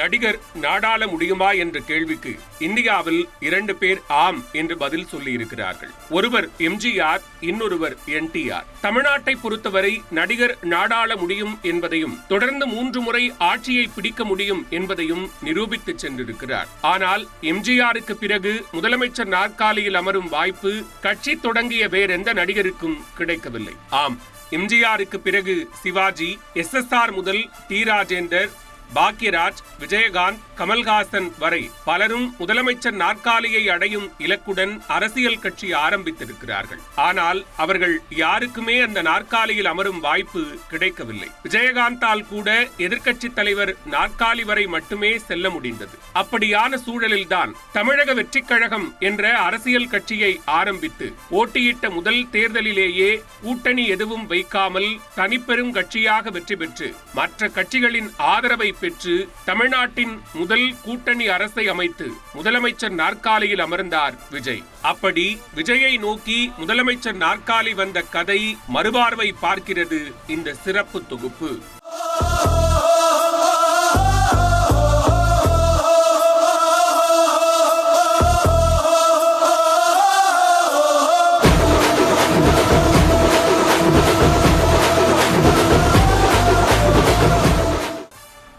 நடிகர் நாடாள முடியுமா என்ற கேள்விக்கு இந்தியாவில் 2 பேர் ஆம் என்று பதில் சொல்லியிருக்கிறார்கள். ஒருவர் எம்ஜிஆர், இன்னொருவர் NTR. தமிழ்நாட்டை பொறுத்தவரை நடிகர் நாடாள முடியும் என்பதையும் தொடர்ந்து 3 முறை ஆட்சியை பிடிக்க முடியும் என்பதையும் நிரூபித்து சென்றிருக்கிறார். ஆனால் எம்ஜிஆருக்கு பிறகு முதலமைச்சர் நாற்காலியில் அமரும் வாய்ப்பு கட்சி தொடங்கிய வேறெந்த நடிகருக்கும் கிடைக்கவில்லை. ஆம், எம்ஜிஆருக்கு பிறகு சிவாஜி, SSR முதல் டி. ராஜேந்தர், பாக்யராஜ், விஜயகாந்த், கமல்ஹாசன் வரை பலரும் முதலமைச்சர் நாற்காலியை அடையும் இலக்குடன் அரசியல் கட்சி ஆரம்பித்திருக்கிறார்கள். ஆனால் அவர்கள் யாருக்குமே அந்த நாற்காலியில் அமரும் வாய்ப்பு கிடைக்கவில்லை. விஜயகாந்தால் கூட எதிர்க்கட்சி தலைவர் நாற்காலி வரை மட்டுமே செல்ல முடிந்தது. அப்படியான சூழலில்தான் தமிழக வெற்றிக் கழகம் என்ற அரசியல் கட்சியை ஆரம்பித்து போட்டியிட்ட முதல் தேர்தலிலேயே கூட்டணி எதுவும் வைக்காமல் தனிப்பெரும் கட்சியாக வெற்றி பெற்று மற்ற கட்சிகளின் ஆதரவை பெற்று தமிழ்நாட்டின் முதல் கூட்டணி அரசை அமைத்து முதலமைச்சர் நாற்காலியில் அமர்ந்தார் விஜய். அப்படி விஜயை நோக்கி முதலமைச்சர் நாற்காலி வந்த கதை மறுபார்வை பார்க்கிறது இந்த சிறப்பு தொகுப்பு.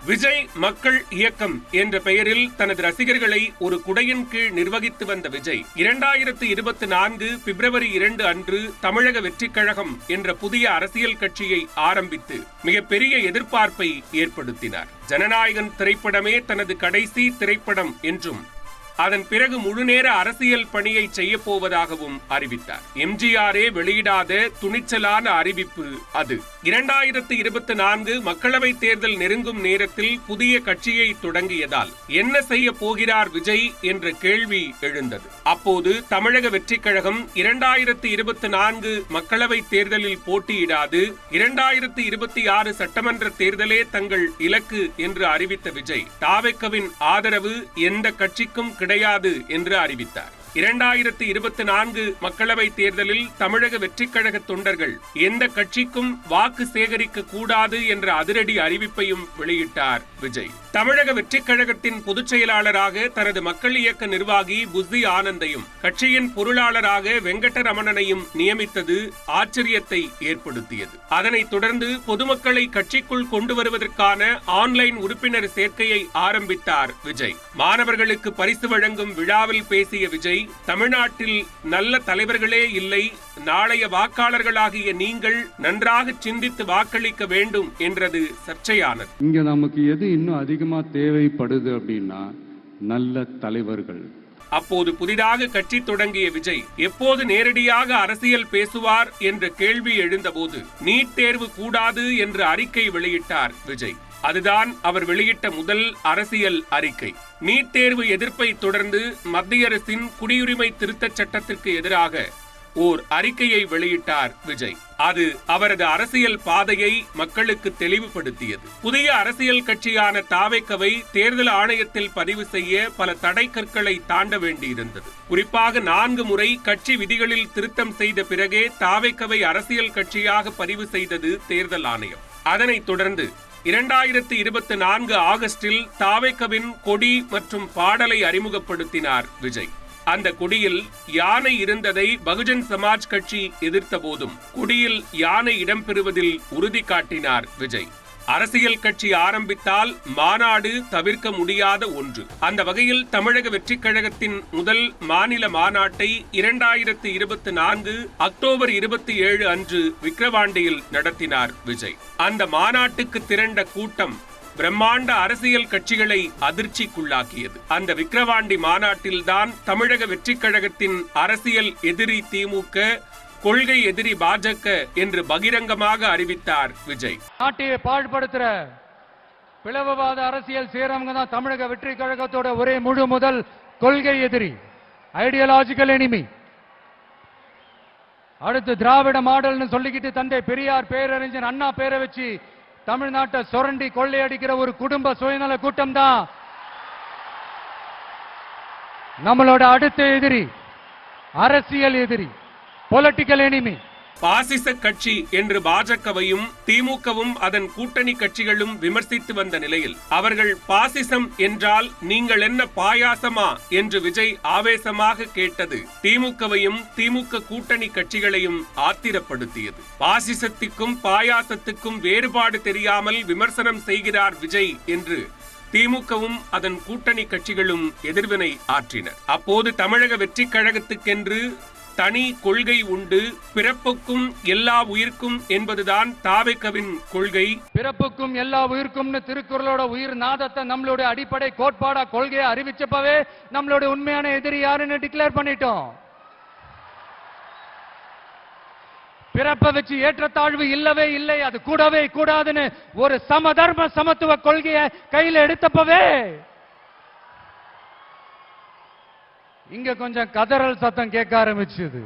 விஜய் மக்கள் இயக்கம் என்ற பெயரில் தனது ரசிகர்களை ஒரு குடையின் கீழ் நிர்வகித்து வந்த விஜய் 2024 பிப்ரவரி 2 அன்று தமிழக வெற்றிக் கழகம் என்ற புதிய அரசியல் கட்சியை ஆரம்பித்து மிகப்பெரிய எதிர்பார்ப்பை ஏற்படுத்தினார். ஜனநாயகன் திரைப்படமே தனது கடைசி திரைப்படம் என்றும் அதன் பிறகு முழுநேர அரசியல் பணியை செய்ய போவதாகவும் அறிவித்தார். எம்ஜிஆரே வெளியிடாத துணிச்சலான அறிவிப்பு அது. 2024 மக்களவை தேர்தல் நெருங்கும் நேரத்தில் புதிய கட்சியை தொடங்கியதால் என்ன செய்ய போகிறார் விஜய் என்ற கேள்வி எழுந்தது. அப்போது தமிழக வெற்றிக் கழகம் 2024 மக்களவை தேர்தலில் போட்டியிடாது 2026 சட்டமன்ற தேர்தலே தங்கள் இலக்கு என்று அறிவித்த விஜய் தாவேக்கவின் ஆதரவு எந்த கட்சிக்கும் கிடையாது என்று அறிவித்தார். 2024 மக்களவை தேர்தலில் தமிழக வெற்றிக் கழக தொண்டர்கள் எந்த கட்சிக்கும் வாக்கு சேகரிக்க கூடாது என்ற அதிரடி அறிவிப்பையும் வெளியிட்டார் விஜய். தமிழக வெற்றிக் கழகத்தின் பொதுச் செயலாளராக தனது மக்கள் இயக்க நிர்வாகி புஸ்ஸி ஆனந்தையும் கட்சியின் பொருளாளராக வெங்கடரமணனையும் நியமித்தது ஆச்சரியத்தை ஏற்படுத்தியது. அதனைத் தொடர்ந்து பொதுமக்களை கட்சிக்குள் கொண்டு வருவதற்கான ஆன்லைன் உறுப்பினர் சேர்க்கையை ஆரம்பித்தார் விஜய். மாணவர்களுக்கு பரிசு வழங்கும் விழாவில் பேசிய விஜய், தமிழ்நாட்டில் நல்ல தலைவர்களே இல்லை, நாளைய வாக்காளர்களாகிய நீங்கள் நன்றாக சிந்தித்து வாக்களிக்க வேண்டும் என்றது சர்ச்சையானது. இங்க நமக்கு எது இன்னும் அதிகமா தேவைப்படுது அப்படின்னா நல்ல தலைவர்கள். அப்போது புதிதாக கட்சி தொடங்கிய விஜய் எப்போது நேரடியாக அரசியல் பேசுவார் என்ற கேள்வி எழுந்தபோது நீட் தேர்வு கூடாது என்று அறிக்கை வெளியிட்டார் விஜய். அதுதான் அவர் வெளியிட்ட முதல் அரசியல் அறிக்கை. நீட் தேர்வு எதிர்ப்பை தொடர்ந்து மத்திய அரசின் குடியுரிமை திருத்தச் சட்டத்திற்கு எதிராக ஓர் அறிக்கையை வெளியிட்டார் விஜய். அது அவரது அரசியல் பாதையை மக்களுக்கு தெளிவுபடுத்தியது. புதிய அரசியல் கட்சியான தாவேக்கவை தேர்தல் ஆணையத்தில் பதிவு செய்ய பல தடை கற்களை தாண்ட வேண்டியிருந்தது. குறிப்பாக 4 முறை கட்சி விதிகளில் திருத்தம் செய்த பிறகே தாவேக்கவை அரசியல் கட்சியாக பதிவு செய்தது தேர்தல் ஆணையம். அதனைத் தொடர்ந்து 2024 ஆகஸ்டில் தாவேக்கவின் கொடி மற்றும் பாடலை அறிமுகப்படுத்தினார் விஜய். அந்த கொடியில் யானை இருந்ததை பகுஜன் சமாஜ் கட்சி எதிர்த்த போதும் கொடியில் யானை இடம்பெறுவதில் உறுதி காட்டினார் விஜய். அரசியல் கட்சி ஆரம்பித்தால் மாநாடு தவிர்க்க முடியாத ஒன்று. அந்த வகையில் தமிழக வெற்றிக் கழகத்தின் முதல் மாநில மாநாட்டை 2024 அக்டோபர் 27 அன்று விக்கிரவாண்டியில் நடத்தினார் விஜய். அந்த மாநாட்டுக்கு திரண்ட கூட்டம் பிரம்மாண்ட அரசியல் கட்சிகளை அதிர்ச்சிக்குள்ளாக்கியது. அந்த விக்கிரவாண்டி மாநாட்டில்தான் தமிழக வெற்றிக் கழகத்தின் அரசியல் எதிரி திமுக, கொள்கை எதிரி பாஜக என்று பகிரங்கமாக அறிவித்தார் விஜய். நாட்டையை பாழ்படுத்துற பிளவுவாத அரசியல் செய்யறவங்க தான் தமிழக வெற்றிக் கழகத்தோட ஒரே முழு முதல் கொள்கை எதிரி, ஐடியாலஜிக்கல் எனிமி. அடுத்து திராவிட மாடல்னு சொல்லிக்கிட்டு தந்தை பெரியார் பேரறிஞர் அண்ணா பேரை வச்சு தமிழ்நாட்டை சுரண்டி கொள்ளையடிக்கிற ஒரு குடும்ப சுயநல கூட்டம் தான் நம்மளோட அடுத்த எதிரி, அரசியல் எதிரி, பொலிட்டிக்கல் எனிமி. பாசிச கட்சி என்று பாஜகவையும் திமுகவும் அதன் கூட்டணி கட்சிகளும் விமர்சித்து வந்த நிலையில் அவர்கள் பாசிசம் என்றால் நீங்கள் என்ன பாயாசமா என்று விஜய் ஆவேசமாக கேட்டது திமுகவையும் திமுக கூட்டணி கட்சிகளையும் ஆத்திரப்படுத்தியது. பாசிசத்துக்கும் பாயாசத்துக்கும் வேறுபாடு தெரியாமல் விமர்சனம் செய்கிறார் விஜய் என்று திமுகவும் அதன் கூட்டணி கட்சிகளும் எதிர்வினை ஆற்றினர். அப்போது தமிழக வெற்றி கழகத்துக்கென்று தனி கொள்கை உண்டு. பிறப்புக்கும் எல்லா உயிர்க்கும் என்பதுதான் தாவேகவின் கொள்கை. பிறப்புக்கும் எல்லா உயிர்க்கும்னு திருக்குறளோட உயிர் நாதத்தை நம்மளுடைய அடிப்படை கோட்பாடா கொள்கையை அறிவிச்சப்பவே நம்மளுடைய உண்மையான எதிரி யாருன்னு டிக்ளேர் பண்ணிட்டோம். பிறப்பை வச்சு ஏற்றத்தாழ்வு இல்லவே இல்லை, அது கூடவே கூடாதுன்னு ஒரு சமதர்ம சமத்துவ கொள்கையை கையில எடுத்தப்பவே இங்க கொஞ்சம் கதறல் சத்தம் கேட்க ஆரம்பிச்சது.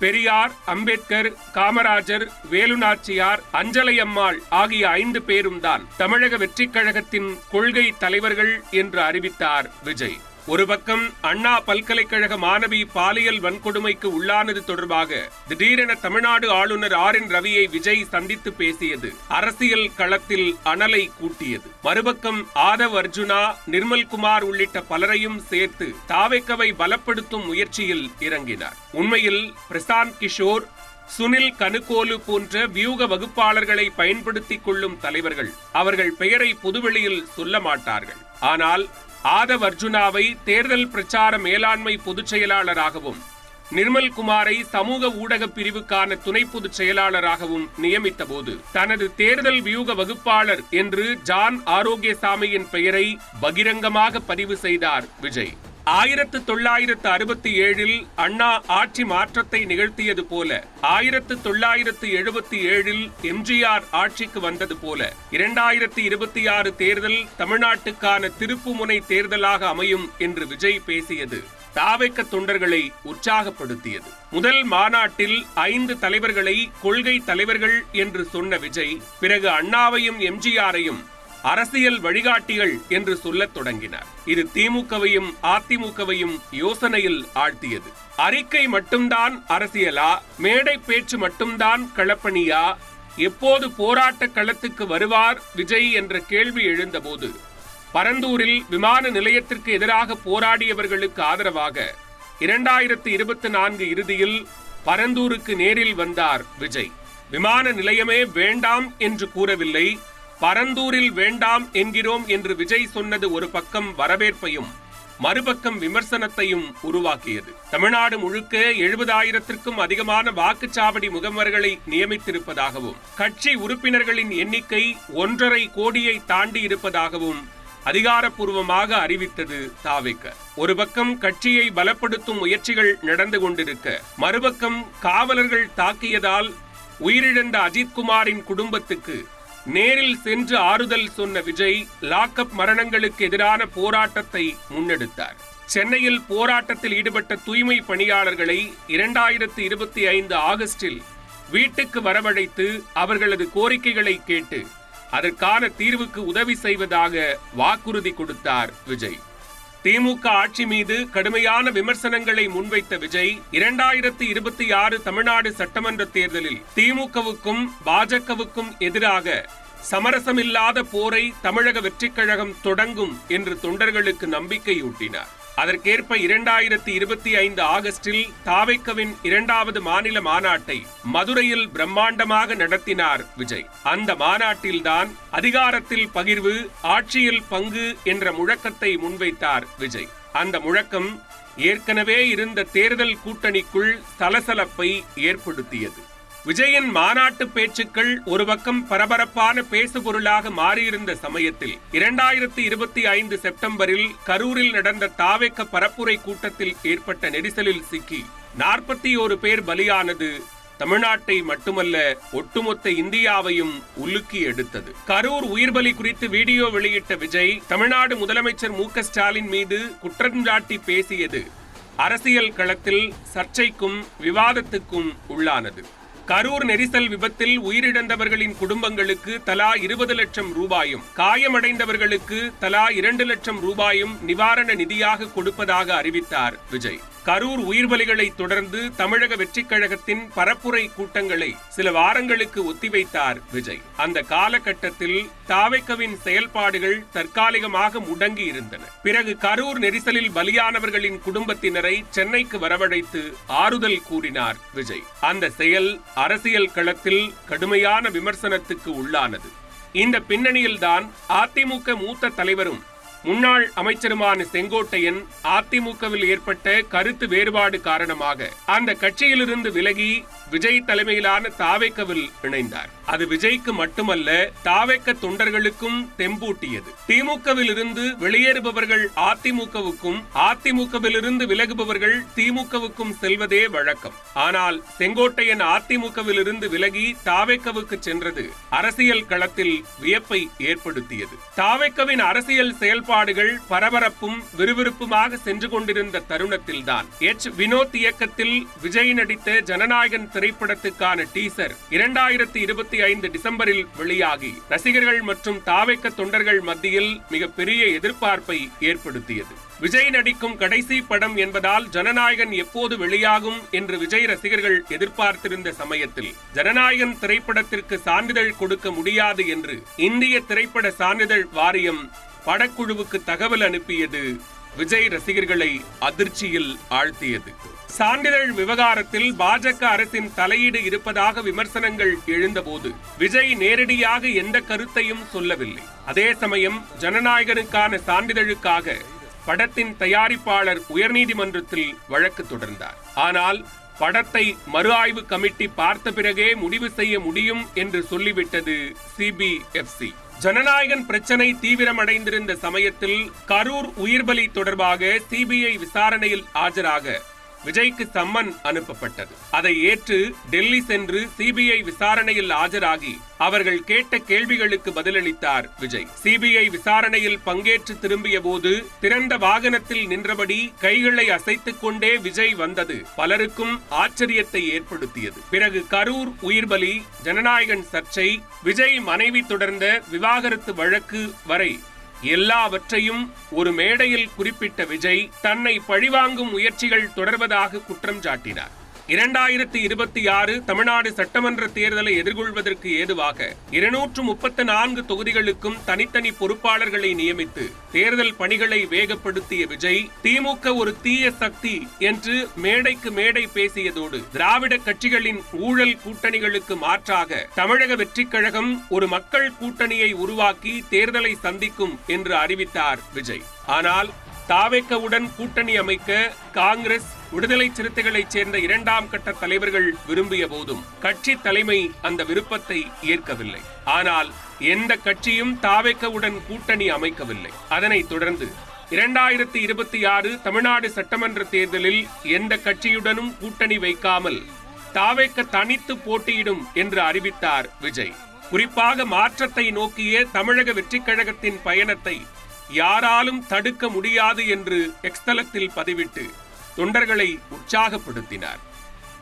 பெரியார், அம்பேத்கர், காமராஜர், வேலுநாச்சியார், அஞ்சலை அம்மாள் ஆகிய 5 பேரும் தான் தமிழக வெற்றி கழகத்தின் கொள்கை தலைவர்கள் என்று அறிவித்தார் விஜய். ஒரு பக்கம் அண்ணா பல்கலைக்கழக மாணவி பாலியல் வன்கொடுமைக்கு உள்ளானது தொடர்பாக திடீரென தமிழ்நாடு ஆளுநர் RN ரவியை விஜய் சந்தித்து பேசியது அரசியல் களத்தில் அனலை கூட்டியது. மறுபக்கம் ஆதவ் அர்ஜுனா, நிர்மல்குமார் உள்ளிட்ட பலரையும் சேர்த்து தாவேகவை பலப்படுத்தும் முயற்சியில் இறங்கினார். உண்மையில் பிரசாந்த் கிஷோர், சுனில் கனுகோலு போன்ற வியூக வகுப்பாளர்களை பயன்படுத்திக் கொள்ளும் தலைவர்கள் அவர்கள் பெயரை பொதுவெளியில் சொல்ல மாட்டார்கள். ஆனால் ஆதவ் அர்ஜுனாவை தேர்தல் பிரச்சார மேலாண்மை பொதுச் செயலாளராகவும் நிர்மல்குமாரை சமூக ஊடக பிரிவுக்கான துணை பொதுச் செயலாளராகவும் நியமித்த போது தனது தேர்தல் வியூக வகுப்பாளர் என்று ஜான் ஆரோக்கியசாமியின் பெயரை பகிரங்கமாக பதிவு செய்தார் விஜய். 1967 அண்ணா ஆட்சி மாற்றத்தை நிகழ்த்தியது போல 1977 எம்ஜிஆர் ஆட்சிக்கு வந்தது போல 2026 தேர்தல் தமிழ்நாட்டுக்கான திருப்புமுனை தேர்தலாக அமையும் என்று விஜய் பேசியது தாவேக தொண்டர்களை உற்சாகப்படுத்தியது. முதல் மாநாட்டில் 5 தலைவர்களை கொள்கை தலைவர்கள் என்று சொன்ன விஜய் பிறகு அண்ணாவையும் எம்ஜிஆரையும் அரசியல் வழிகாட்டிகள் என்று சொல்லத் தொடங்கினார். இது திமுகவையும் அதிமுகவையும் யோசனையில் ஆழ்த்தியது. அறிக்கை மட்டும்தான் அரசியலா, மேடை பேச்சு மட்டும்தான் களப்பணியா, எப்போது போராட்ட களத்துக்கு வருவார் விஜய் என்ற கேள்வி எழுந்தபோது பரந்தூரில் விமான நிலையத்திற்கு எதிராக போராடியவர்களுக்கு ஆதரவாக 2024 இறுதியில் பரந்தூருக்கு நேரில் வந்தார் விஜய். விமான நிலையமே வேண்டாம் என்று கூறவில்லை, பரந்தூரில் வேண்டாம் என்கிறோம் என்று விஜய் சொன்னது ஒரு பக்கம் வரவேற்பையும் மறுபக்கம் விமர்சனத்தையும் உருவாக்கியது. தமிழ்நாடு முழுக்க 70,000க்கும் அதிகமான வாக்குச்சாவடி முகவர்களை நியமித்திருப்பதாகவும் கட்சி உறுப்பினர்களின் எண்ணிக்கை 1.5 கோடியை தாண்டி இருப்பதாகவும் அதிகாரப்பூர்வமாக அறிவித்தது தாவேக. ஒரு பக்கம் கட்சியை பலப்படுத்தும் முயற்சிகள் நடந்து கொண்டிருக்க, மறுபக்கம் காவலர்கள் தாக்கியதால் உயிரிழந்த அஜித்குமாரின் குடும்பத்துக்கு நேரில் சென்று ஆறுதல் சொன்ன விஜய் லாக்அப் மரணங்களுக்கு எதிரான போராட்டத்தை முன்னெடுத்தார். சென்னையில் போராட்டத்தில் ஈடுபட்ட தூய்மை பணியாளர்களை 2025 ஆகஸ்டில் வீட்டுக்கு வரவழைத்து அவர்களது கோரிக்கைகளை கேட்டு அதற்கான தீர்வுக்கு உதவி செய்வதாக வாக்குறுதி கொடுத்தார் விஜய். திமுக ஆட்சி மீது கடுமையான விமர்சனங்களை முன்வைத்த விஜய் 2026 தமிழ்நாடு சட்டமன்ற தேர்தலில் திமுகவுக்கும் பாஜகவுக்கும் எதிராக சமரசமில்லாத போரை தமிழக வெற்றிக் கழகம் தொடங்கும் என்று தொண்டர்களுக்கு நம்பிக்கையூட்டினார். அதற்கேற்ப 2025 ஆகஸ்டில் தாவேகவின் 2வது மாநில மாநாட்டை மதுரையில் பிரம்மாண்டமாக நடத்தினார் விஜய். அந்த மாநாட்டில்தான் அதிகாரத்தில் பகிர்வு, ஆட்சியில் பங்கு என்ற முழக்கத்தை முன்வைத்தார் விஜய். அந்த முழக்கம் ஏற்கனவே இருந்த தேர்தல் கூட்டணிக்குள் சலசலப்பை ஏற்படுத்தியது. விஜயின் மாநாட்டு பேச்சுக்கள் ஒரு பக்கம் பரபரப்பான பேசுபொருளாக மாறியிருந்த சமயத்தில் 2025 செப்டம்பரில் கரூரில் நடந்த தாவேக பரப்புரை கூட்டத்தில் ஏற்பட்ட நெரிசலில் சிக்கி 41 பேர் பலியானது தமிழ்நாட்டை மட்டுமல்ல ஒட்டுமொத்த இந்தியாவையும் உலுக்கி எடுத்தது. கரூர் உயிர்பலி குறித்து வீடியோ வெளியிட்ட விஜய் தமிழ்நாடு முதலமைச்சர் மு.க. ஸ்டாலின் மீது குற்றஞ்சாட்டி பேசியது அரசியல் களத்தில் சர்ச்சைக்கும் விவாதத்துக்கும் உள்ளானது. கரூர் நெரிசல் விபத்தில் உயிரிழந்தவர்களின் குடும்பங்களுக்கு தலா 20 லட்சம் ரூபாயும் காயமடைந்தவர்களுக்கு தலா 2 லட்சம் ரூபாயும் நிவாரண நிதியாக கொடுப்பதாக அறிவித்தார் விஜய். கரூர் உயிர்பலிகளை தொடர்ந்து தமிழக வெற்றிக் கழகத்தின் பரப்புரை கூட்டங்களை சில வாரங்களுக்கு ஒத்திவைத்தார் விஜய். அந்த காலகட்டத்தில் தாவேக்கவின் செயல்பாடுகள் தற்காலிகமாக முடங்கி இருந்தன. பிறகு கரூர் நெரிசலில் பலியானவர்களின் குடும்பத்தினரை சென்னைக்கு வரவழைத்து ஆறுதல் கூறினார் விஜய். அந்த செயல் அரசியல் களத்தில் கடுமையான விமர்சனத்துக்கு உள்ளானது. இந்த பின்னணியில்தான் அதிமுக மூத்த தலைவரும் முன்னாள் அமைச்சருமான செங்கோட்டையன் அதிமுகவில் ஏற்பட்ட கருத்து வேறுபாடு காரணமாக அந்த கட்சியிலிருந்து விலகி விஜய் தலைமையிலான தாவேக்கவில் இணைந்தார். அது விஜய்க்கு மட்டுமல்ல, தாவேக்க தொண்டர்களுக்கும் தெம்பூட்டியது. திமுகவில் இருந்து வெளியேறுபவர்கள் அதிமுகவுக்கும், அதிமுகவில் இருந்து விலகுபவர்கள் திமுகவுக்கும் செல்வதே வழக்கம். ஆனால் செங்கோட்டையன் அதிமுகவில் இருந்து விலகி தாவேக்கவுக்கு சென்றது அரசியல் களத்தில் வியப்பை ஏற்படுத்தியது. தாவேக்கவின் அரசியல் செயல்பாடுகள் பரபரப்பும் விறுவிறுப்புமாக சென்று கொண்டிருந்த தருணத்தில்தான் வினோத் இயக்கத்தில் விஜய் நடித்த ஜனநாயகன் திரைப்படத்துக்கான டீசர் 2025 டிசம்பரில் வெளியாகி ரசிகர்கள் மற்றும் தாவேக்க தொண்டர்கள் மத்தியில் மிகப்பெரிய எதிர்பார்ப்பை ஏற்படுத்தியது. விஜய் நடிக்கும் கடைசி படம் என்பதால் ஜனநாயகன் எப்போது வெளியாகும் என்று விஜய் ரசிகர்கள் எதிர்பார்த்திருந்த சமயத்தில் ஜனநாயகன் திரைப்படத்திற்கு சான்றிதழ் கொடுக்க முடியாது என்று இந்திய திரைப்பட சான்றிதழ் வாரியம் படக்குழுவுக்கு தகவல் அனுப்பியது விஜய் ரசிகர்களை அதிர்ச்சியில் ஆழ்த்தியது. சான்றிதழ் விவகாரத்தில் பாஜக அரசின் தலையீடு இருப்பதாக விமர்சனங்கள் எழுந்தபோது விஜய் நேரடியாக எந்த கருத்தையும் சொல்லவில்லை. அதே சமயம் ஜனநாயகனுக்கான சான்றிதழுக்காக படத்தின் தயாரிப்பாளர் உயர்நீதிமன்றத்தில் வழக்கு தொடர்ந்தார். ஆனால் படத்தை மறு ஆய்வு கமிட்டி பார்த்த பிறகே முடிவு செய்ய முடியும் என்று சொல்லிவிட்டது சிபிஎஃப்சி. ஜனநாயகன் பிரச்சனை தீவிரமடைந்திருந்த சமயத்தில் கரூர் உயிர்பலி தொடர்பாக சிபிஐ விசாரணையில் ஆஜராக விஜய்க்கு சம்மன் அனுப்பப்பட்டது. அதை ஏற்று டெல்லி சென்று சிபிஐ விசாரணையில் ஆஜராகி அவர்கள் கேட்ட கேள்விகளுக்கு பதிலளித்தார் விஜய். சிபிஐ விசாரணையில் பங்கேற்று திரும்பிய போது திறந்த வாகனத்தில் நின்றபடி கைகளை அசைத்துக் கொண்டே விஜய் வந்தது பலருக்கும் ஆச்சரியத்தை ஏற்படுத்தியது. பிறகு கரூர் உயிர்பலி, ஜனநாயகன் சர்ச்சை, விஜய் மனைவி தொடர்ந்த விவாகரத்து வழக்கு வரை எல்லாவற்றையும் ஒரு மேடையில் குறிப்பிட்ட விஜய் தன்னை பழிவாங்கும் முயற்சிகள் தொடர்வதாக குற்றம் சாட்டினார். 2026 தமிழ்நாடு சட்டமன்ற தேர்தலை எதிர்கொள்வதற்கு ஏதுவாக 234 தொகுதிகளுக்கும் தனித்தனி பொறுப்பாளர்களை நியமித்து தேர்தல் பணிகளை வேகப்படுத்திய விஜய் திமுக ஒரு தீய சக்தி என்று மேடைக்கு மேடை பேசியதோடு திராவிட கட்சிகளின் ஊழல் கூட்டணிகளுக்கு மாற்றாக தமிழக வெற்றிக் கழகம் ஒரு மக்கள் கூட்டணியை உருவாக்கி தேர்தலை சந்திக்கும் என்று அறிவித்தார் விஜய். ஆனால் தாவேக்கவுடன் கூட்டணி அமைக்க காங்கிரஸ், விடுதலை சிறுத்தைகளைச் சேர்ந்த 2ஆம் கட்ட தலைவர்கள் விரும்பிய போதும் கட்சி தலைமை அந்த விருப்பத்தை ஏற்கவில்லை. ஆனால் எந்த கட்சியும் தாவேக்கவுடன் கூட்டணி அமைக்கவில்லை. அதனைத் தொடர்ந்து 2026 தமிழ்நாடு சட்டமன்ற தேர்தலில் எந்த கட்சியுடனும் கூட்டணி வைக்காமல் தாவேக்க தனித்து போட்டியிடும் என்று அறிவித்தார் விஜய். குறிப்பாக மாற்றத்தை நோக்கிய தமிழக வெற்றிக் கழகத்தின் பயணத்தை யாராலும் தடுக்க முடியாது என்று எக்ஸ்தலத்தில் பதிவிட்டு தொண்டர்களை உற்சாகப்படுத்தினார்.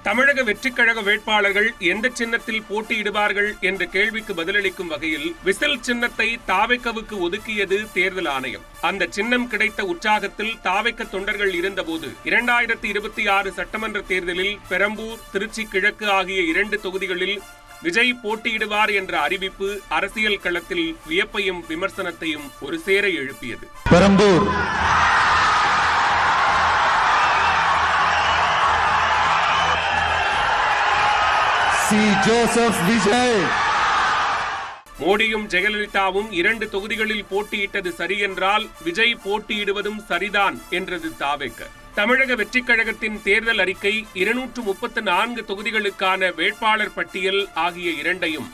தமிழக வெற்றிக் கழக வேட்பாளர்கள் எந்த சின்னத்தில் போட்டியிடுவார்கள் என்ற கேள்விக்கு பதிலளிக்கும் வகையில் விசில் சின்னத்தை தாவேக்கவுக்கு ஒதுக்கியது தேர்தல் ஆணையம். அந்த சின்னம் கிடைத்த உற்சாகத்தில் தாவேக்க தொண்டர்கள் இருந்தபோது 2026 சட்டமன்ற தேர்தலில் பெரம்பூர், திருச்சி கிழக்கு ஆகிய 2 தொகுதிகளில் விஜய் போட்டியிடுவார் என்ற அறிவிப்பு அரசியல் களத்தில் வியப்பையும் விமர்சனத்தையும் ஒரு சேர எழுப்பியது. பெரம்பூர் சி. ஜோசப் விஜய். மோடியும் ஜெயலலிதாவும் 2 தொகுதிகளில் போட்டியிட்டது சரி என்றால் விஜய் போட்டியிடுவதும் சரிதான் என்றது தாவேக்க. தமிழக வெற்றிக் கழகத்தின் தேர்தல் அறிக்கை 234 தொகுதிகளுக்கான வேட்பாளர் பட்டியல் ஆகிய 2ஐயும்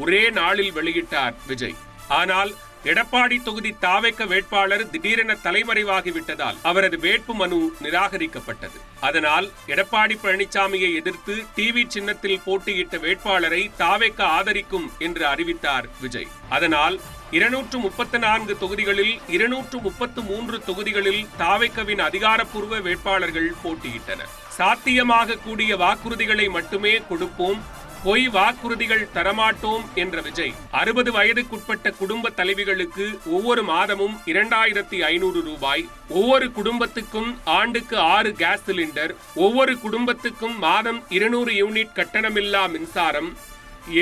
ஒரே நாளில் வெளியிட்டார் விஜய். ஆனால் எடப்பாடி தொகுதி தாவேக்க வேட்பாளர் திடீரென தலைமறைவாகிவிட்டதால் அவரது வேட்பு மனு நிராகரிக்கப்பட்டது. அதனால் எடப்பாடி பழனிசாமியை எதிர்த்து டிவி சின்னத்தில் போட்டியிட்ட வேட்பாளரை தாவேக்க ஆதரிக்கும் என்று அறிவித்தார் விஜய். அதனால் 234 தொகுதிகளில் 233 தொகுதிகளில் தாவேக்கவின் அதிகாரப்பூர்வ வேட்பாளர்கள் போட்டியிட்டனர். சாத்தியமாக கூடிய வாக்குறுதிகளை மட்டுமே கொடுப்போம், பொய் வாக்குறுதிகள் தரமாட்டோம் என்ற விஜய் 60 வயதுக்குட்பட்ட குடும்ப தலைவிகளுக்கு ஒவ்வொரு மாதமும் 2500 ரூபாய், ஒவ்வொரு குடும்பத்துக்கும் ஆண்டுக்கு 6 கேஸ் சிலிண்டர், ஒவ்வொரு குடும்பத்துக்கும் மாதம் 200 யூனிட் கட்டணமில்லா மின்சாரம்,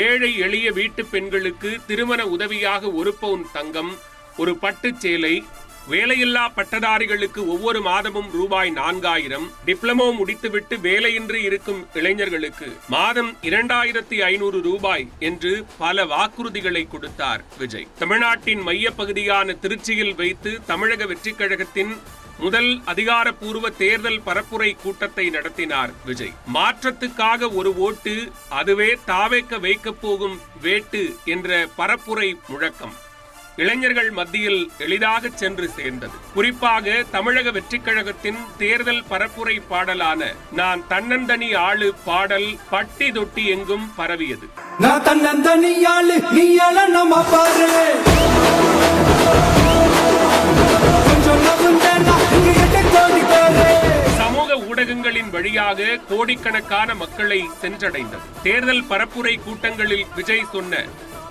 ஏழை எளிய வீட்டு பெண்களுக்கு திருமண உதவியாக 1 பவுன் தங்கம், ஒரு பட்டுச் சேலை, வேலையில்லா பட்டதாரிகளுக்கு ஒவ்வொரு மாதமும் ரூபாய் 4000, டிப்ளமோ முடித்துவிட்டு வேலையின்றி இருக்கும் இளைஞர்களுக்கு மாதம் 2500 ரூபாய் என்று பல வாக்குறுதிகளை கொடுத்தார் விஜய். தமிழ்நாட்டின் மைய பகுதியான திருச்சியில் வைத்து தமிழக வெற்றிக் கழகத்தின் முதல் அதிகாரப்பூர்வ தேர்தல் பரப்புரை கூட்டத்தை நடத்தினார் விஜய். மாற்றத்துக்காக ஒரு ஓட்டு, அதுவே தாவேக்க வைக்கப் போகும் வேட்டு என்ற பரப்புரை முழக்கம் இளைஞர்கள் மத்தியில் எளிதாக சென்று சேர்ந்தது. குறிப்பாக தமிழக வெற்றிக் கழகத்தின் தேர்தல் பரப்புரை பாடலான நான் தன்னந்தனி ஆளு பாடல் பட்டி தொட்டி எங்கும் பரவியது. நான் தன்னந்தனி ஆளு நீ நம்ம பாரு, சமூக ஊடகங்களின் வழியாக கோடிக்கணக்கான மக்களை சென்றடைந்தது. தேர்தல் பரப்புரை கூட்டங்களில் விஜய் சொன்ன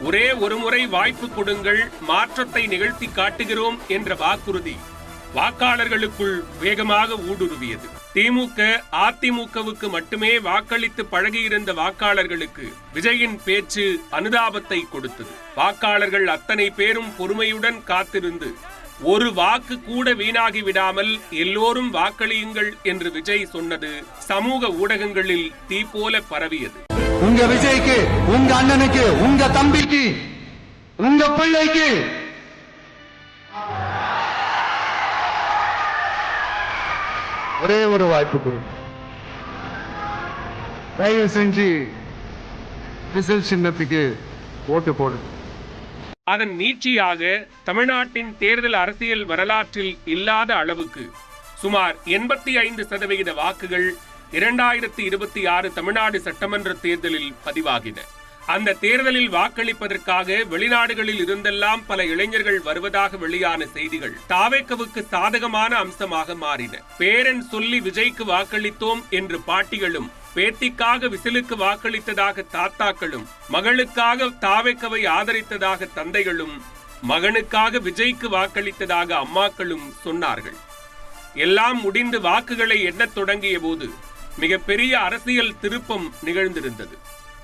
ஒரே ஒரு முறை வாய்ப்பு கொடுங்கள், மாற்றத்தை நிகழ்த்தி காட்டுகிறோம் என்ற வாக்குறுதி வாக்காளர்களுக்குள் வேகமாக ஊடுருவியது. திமுக, அதிமுகவுக்கு மட்டுமே வாக்களித்து பழகியிருந்த வாக்காளர்களுக்கு விஜயின் பேச்சு அனுதாபத்தை கொடுத்தது. வாக்காளர்கள் அத்தனை பேரும் பொறுமையுடன் காத்திருந்து ஒரு வாக்கு கூட வீணாகி விடாமல் எல்லோரும் வாக்களியுங்கள் என்று விஜய் சொன்னது சமூக ஊடகங்களில் தீ போல பரவியது. உங்க விஜய்க்கு, உங்க அண்ணனுக்கு, உங்க தம்பிக்கு, உங்க பிள்ளைக்கு ஒரே ஒரு வாய்ப்பு கொடுங்க. தயவு செஞ்சு விசில் சின்னத்துக்கு ஓட்டு போடுங்க. அதன் நீட்சியாக தமிழ்நாட்டின் தேர்தல் அரசியல் வரலாற்றில் இல்லாத அளவுக்கு சுமார் 85% வாக்குகள் 2026 தமிழ்நாடு சட்டமன்ற தேர்தலில் பதிவாகின. அந்த தேர்தலில் வாக்களிப்பதற்காக வெளிநாடுகளில் இருந்தெல்லாம் பல இளைஞர்கள் வருவதாக வெளியான செய்திகள் தாவேக்கவுக்கு சாதகமான அம்சமாக மாறின. பேரன் சொல்லி விஜய்க்கு வாக்களித்தோம் என்று பாட்டிகளும், பேத்திக்காக விசிலுக்கு வாக்களித்ததாக தாத்தாக்களும், மகளுக்காக தாவேக்கவை ஆதரித்ததாக தந்தைகளும், மகனுக்காக விஜய்க்கு வாக்களித்ததாக அம்மாக்களும் சொன்னார்கள். எல்லாம் முடிந்து வாக்குகளை எண்ணத் தொடங்கிய போது மிகப்பெரிய அரசியல் திருப்பம் நிகழ்ந்திருந்தது.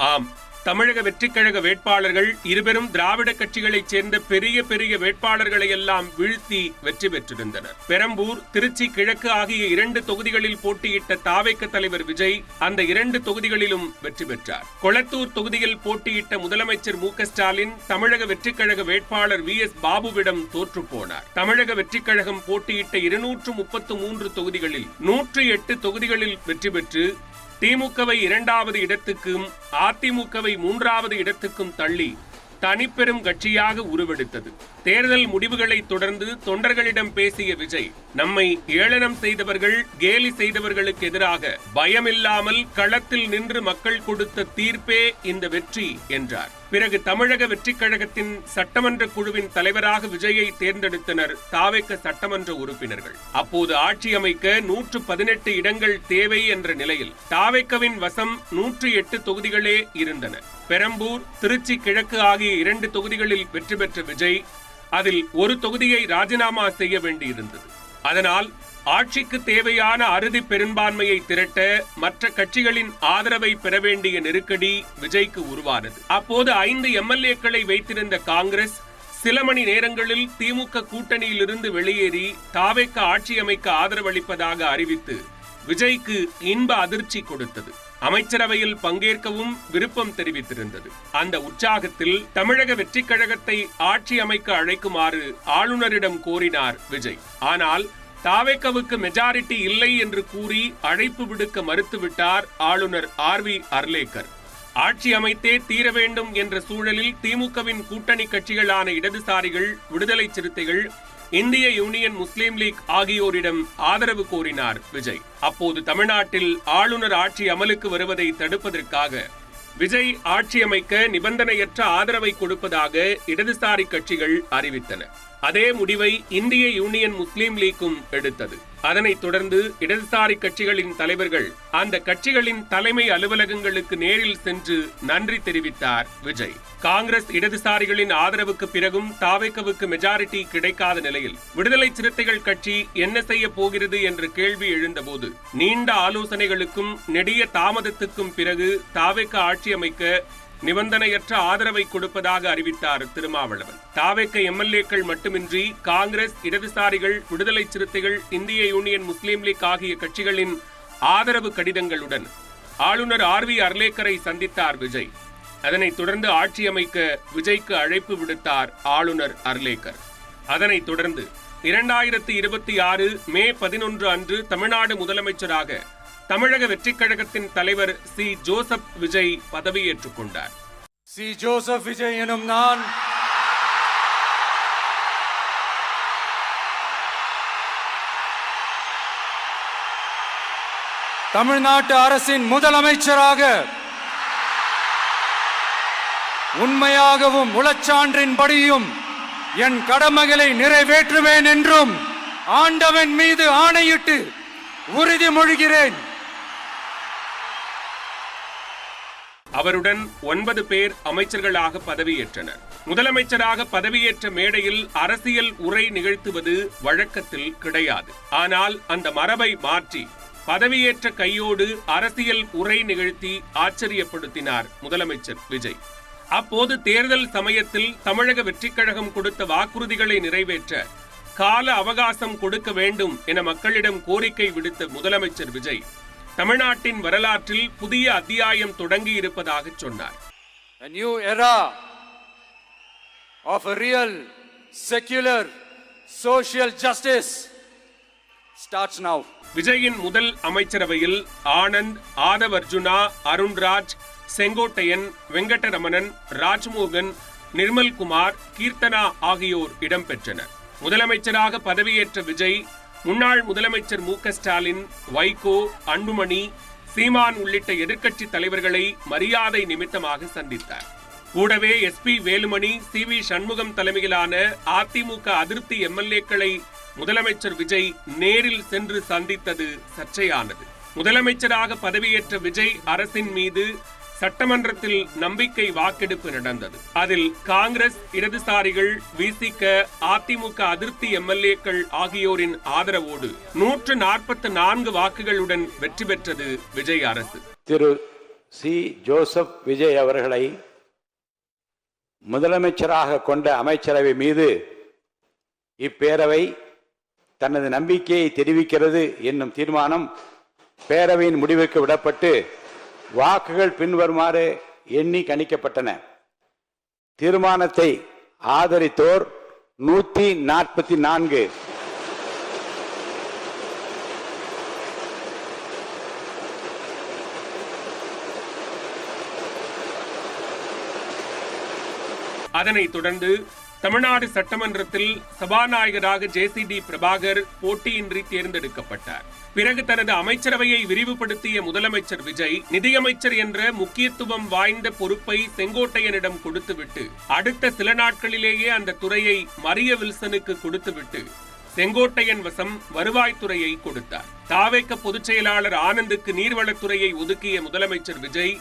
ஆம், தமிழக வெற்றிக் கழக வேட்பாளர்கள் இருபெரும் திராவிட கட்சிகளைச் சேர்ந்த பெரிய பெரிய வேட்பாளர்களை எல்லாம் வீழ்த்தி வெற்றி பெற்றிருந்தனர். பெரம்பூர், திருச்சி கிழக்கு ஆகிய 2 தொகுதிகளில் போட்டியிட்ட தாவேக்க தலைவர் விஜய் அந்த 2 தொகுதிகளிலும் வெற்றி பெற்றார். கொளத்தூர் தொகுதியில் போட்டியிட்ட முதலமைச்சர் மு.க. ஸ்டாலின் தமிழக வெற்றிக் கழக வேட்பாளர் வி.எஸ். பாபுவிடம் தோற்று போனார். தமிழக வெற்றிக் கழகம் போட்டியிட்ட 233 தொகுதிகளில் 108 தொகுதிகளில் வெற்றி பெற்று திமுகவை 2வது இடத்துக்கும் அதிமுகவை 3வது இடத்துக்கும் தள்ளி தனிப்பெரும் கட்சியாக உருவெடுத்தது. தேர்தல் முடிவுகளை தொடர்ந்து தொண்டர்களிடம் பேசிய விஜய், நம்மை ஏளனம் செய்தவர்கள், கேலி செய்தவர்களுக்கு எதிராக பயமில்லாமல் களத்தில் நின்று மக்கள் கொடுத்த தீர்ப்பே இந்த வெற்றி என்றார். பிறகு தமிழக வெற்றிக் கழகத்தின் சட்டமன்ற குழுவின் தலைவராக விஜயை தேர்ந்தெடுத்தனர் தாவேக்க சட்டமன்ற உறுப்பினர்கள். அப்போது ஆட்சி அமைக்க 118 இடங்கள் தேவை என்ற நிலையில் தாவேக்கவின் வசம் 108 தொகுதிகளே இருந்தன. பெரம்பூர், திருச்சி கிழக்கு ஆகிய 2 தொகுதிகளில் வெற்றி பெற்ற விஜய் அதில் ஒரு தொகுதியை ராஜினாமா செய்ய வேண்டியிருந்தது. அதனால் ஆட்சிக்கு தேவையான அறுதி பெரும்பான்மையை திரட்ட மற்ற கட்சிகளின் ஆதரவை பெற வேண்டிய நெருக்கடி விஜய்க்கு உருவானது. அப்போது 5 எம்எல்ஏக்களை வைத்திருந்த காங்கிரஸ் சில மணி நேரங்களில் திமுக கூட்டணியிலிருந்து வெளியேறி தாவேக்க ஆட்சி அமைக்க ஆதரவளிப்பதாக அறிவித்து விஜய்க்கு இன்ப அதிர்ச்சி கொடுத்தது. அமைச்சரவையில் பங்கேற்கவும் விருப்பம் தெரிவித்திருந்தது. அந்த உற்சாகத்தில் தமிழக வெற்றிக் கழகத்தை ஆட்சி அமைக்க அழைக்குமாறு ஆளுநரிடம் கோரினார் விஜய். ஆனால் தாவேக்கவுக்கு மெஜாரிட்டி இல்லை என்று கூறி அழைப்பு விடுக்க மறுத்துவிட்டார் ஆளுநர் ஆர்.வி. அர்லேக்கர். ஆட்சி அமைத்தே தீர வேண்டும் என்ற சூழலில் திமுகவின் கூட்டணி கட்சிகளான இடதுசாரிகள், விடுதலை சிறுத்தைகள், இந்திய யூனியன் முஸ்லீம் லீக் ஆகியோரிடம் ஆதரவு கோரினார் விஜய். அப்போது தமிழ்நாட்டில் ஆளுநர் ஆட்சி அமலுக்கு வருவதை தடுப்பதற்காக விஜய் ஆட்சி அமைக்க நிபந்தனையற்ற ஆதரவை கொடுப்பதாக இடதுசாரி கட்சிகள் அறிவித்தன. அதே முடிவை இந்திய யூனியன் முஸ்லீம் லீக்கும் எடுத்தது. அதனைத் தொடர்ந்து இடதுசாரி கட்சிகளின் தலைவர்கள் அந்த கட்சிகளின் தலைமை அலுவலகங்களுக்கு நேரில் சென்று நன்றி தெரிவித்தார் விஜய். காங்கிரஸ் இடதுசாரிகளின் ஆதரவுக்கு பிறகும் தாவேகவுக்கு மெஜாரிட்டி கிடைக்காத நிலையில் விடுதலை சிறுத்தைகள் கட்சி என்ன செய்ய போகிறது என்ற கேள்வி எழுந்தபோது நீண்ட ஆலோசனைகளுக்கும் நெடிய தாமதத்துக்கும் பிறகு தாவேக ஆட்சி அமைக்க நிபந்தனையற்ற ஆதரவை கொடுப்பதாக அறிவித்தார் திருமாவளவன். தாவேக எம்எல்ஏக்கள் மட்டுமின்றி காங்கிரஸ், இடதுசாரிகள், விடுதலை சிறுத்தைகள், இந்திய யூனியன் முஸ்லீம் லீக் ஆகிய கட்சிகளின் ஆதரவு கடிதங்களுடன் ஆளுநர் RV அர்லேக்கரை சந்தித்தார் விஜய். அதனைத் தொடர்ந்து ஆட்சி அமைக்க விஜய்க்கு அழைப்பு விடுத்தார் ஆளுநர் அர்லேக்கர். அதனைத் தொடர்ந்து 2026 மே 11 அன்று தமிழ்நாடு முதலமைச்சராக தமிழக வெற்றிக் கழகத்தின் தலைவர் சி. ஜோசப் விஜய் பதவியேற்றுக் கொண்டார். சி. ஜோசப் விஜய் எனும் நான் தமிழ்நாட்டு அரசின் முதலமைச்சராக உண்மையாகவும் உளச்சான்றின்படியும் என் கடமைகளை நிறைவேற்றுவேன் என்றும் ஆண்டவன் மீது ஆணையிட்டு உறுதிமொழிகிறேன். அவருடன் 9 பேர் அமைச்சர்களாக பதவியேற்றனர். முதலமைச்சராக பதவியேற்ற மேடையில் அரசியல் உரை நிகழ்த்துவது வழக்கத்தில் கிடையாது. ஆனால் அந்த மரபை மாற்றி பதவியேற்ற கையோடு அரசியல் உரை நிகழ்த்தி ஆச்சரியப்படுத்தினார் முதலமைச்சர் விஜய். அப்போது தேர்தல் சமயத்தில் தமிழக வெற்றிக் கழகம் கொடுத்த வாக்குறுதிகளை நிறைவேற்ற கால அவகாசம் கொடுக்க வேண்டும் என மக்களிடம் கோரிக்கை விடுத்த முதலமைச்சர் விஜய் தமிழ்நாட்டின் வரலாற்றில் புதிய அத்தியாயம் தொடங்கி இருப்பதாக சொன்னார். A new era of a real secular social justice starts now. விஜயின் முதல் அமைச்சரவையில் ஆனந்த், ஆதவ் அர்ஜுனா, அருண்ராஜ், செங்கோட்டையன், வெங்கடரமணன், ராஜ்மோகன், நிர்மல்குமார், கீர்த்தனா ஆகியோர் இடம்பெற்றனர். முதலமைச்சராக பதவியேற்ற விஜய் முன்னாள் முதலமைச்சர் மு.க. ஸ்டாலின், வைகோ, அன்புமணி, சீமான் உள்ளிட்ட எதிர்க்கட்சி தலைவர்களை மரியாதை நிமித்தமாக சந்தித்தார். கூடவே SP வேலுமணி, CV சண்முகம் தலைமையிலான அதிமுக அதிருப்தி எம்எல்ஏக்களை முதலமைச்சர் விஜய் நேரில் சென்று சந்தித்தது சர்ச்சையானது. முதலமைச்சராக பதவியேற்ற விஜய் அரசின் மீது சட்டமன்றத்தில் நம்பிக்கை வாக்கெடுப்பு நடந்தது. அதில் காங்கிரஸ், இடதுசாரிகள், VCK, அதிமுக அதிருப்தி எம்எல்ஏக்கள் ஆகியோரின் ஆதரவோடு 144 வாக்குகளுடன் வெற்றி பெற்றது விஜய் அரசு. திரு சி. ஜோசப் விஜய் அவர்களை முதலமைச்சராக கொண்ட அமைச்சரவை மீது இப்பேரவை தனது நம்பிக்கையை தெரிவிக்கிறது என்னும் தீர்மானம் பேரவையின் முடிவுக்கு விடப்பட்டு வாக்குகள் பின்வருமாறு எண்ணி கணிக்கப்பட்டன. தீர்மானத்தை ஆதரித்தோர் 144, அதனைத் தொடர்ந்து தமிழ்நாடு சட்டமன்றத்தில் சபாநாயகராக JCD பிரபாகர் போட்டியின்றி தேர்ந்தெடுக்கப்பட்டார். பிறகு தனது அமைச்சரவையை விரிவுபடுத்திய முதலமைச்சர் விஜய் நிதியமைச்சர் என்ற முக்கியத்துவம் வாய்ந்த பொறுப்பை செங்கோட்டையனிடம் கொடுத்துவிட்டு அடுத்த சில நாட்களிலேயே அந்த துறையை மரிய வில்சனுக்கு கொடுத்துவிட்டு செங்கோட்டையன் வசம் வருவாய்த்துறையை கொடுத்தார். தாவேக பொதுச் செயலாளர் ஆனந்துக்கு நீர்வளத்துறையை ஒதுக்கிய முதலமைச்சர் விஜய்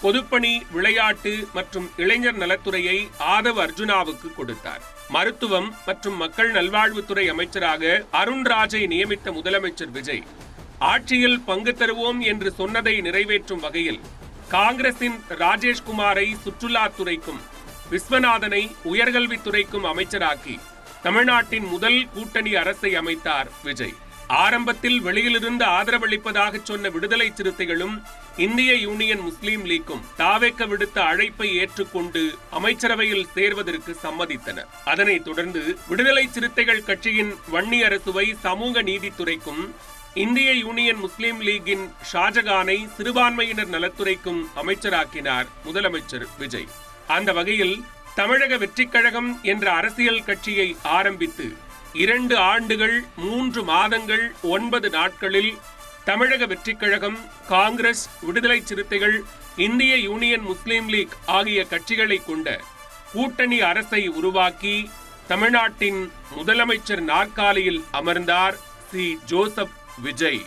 பொதுப்பணி, விளையாட்டு மற்றும் இளைஞர் நலத்துறையை ஆதவ் அர்ஜுனாவுக்கு கொடுத்தார். மருத்துவம் மற்றும் மக்கள் நல்வாழ்வுத்துறை அமைச்சராக அருண்ராஜை நியமித்த முதலமைச்சர் விஜய் ஆட்சியில் பங்கு தருவோம் என்று சொன்னதை நிறைவேற்றும் வகையில் காங்கிரசின் ராஜேஷ்குமாரை சுற்றுலாத்துறைக்கும், விஸ்வநாதனை உயர்கல்வித்துறைக்கும் அமைச்சராக்கி தமிழ்நாட்டின் முதல் கூட்டணி அரசை அமைத்தார் விஜய். ஆரம்பத்தில் வெளியிலிருந்து ஆதரவளிப்பதாக சொன்ன விடுதலை சிறுத்தைகளும் இந்திய யூனியன் முஸ்லீம் லீக்கும் தாவேக விடுத்த அழைப்பை ஏற்றுக்கொண்டு அமைச்சரவையில் சேர்வதற்கு சம்மதித்தனர். அதனைத் தொடர்ந்து விடுதலை சிறுத்தைகள் கட்சியின் வன்னி அரசுவை சமூக நீதித்துறைக்கும், இந்திய யூனியன் முஸ்லீம் லீகின் ஷாஜகானை சிறுபான்மையினர் நலத்துறைக்கும் அமைச்சராக்கினார் முதலமைச்சர் விஜய். அந்த வகையில் தமிழக வெற்றிக் கழகம் என்ற அரசியல் கட்சியை ஆரம்பித்து 2 ஆண்டுகள் 3 மாதங்கள் 9 நாட்களில் தமிழக வெற்றிக் கழகம், காங்கிரஸ், விடுதலை சிறுத்தைகள், இந்திய யூனியன் முஸ்லீம் லீக் ஆகிய கட்சிகளை கொண்ட கூட்டணி அரசை உருவாக்கி தமிழ்நாட்டின் முதலமைச்சர் நாற்காலியில் அமர்ந்தார் சி. ஜோசப் விஜய்.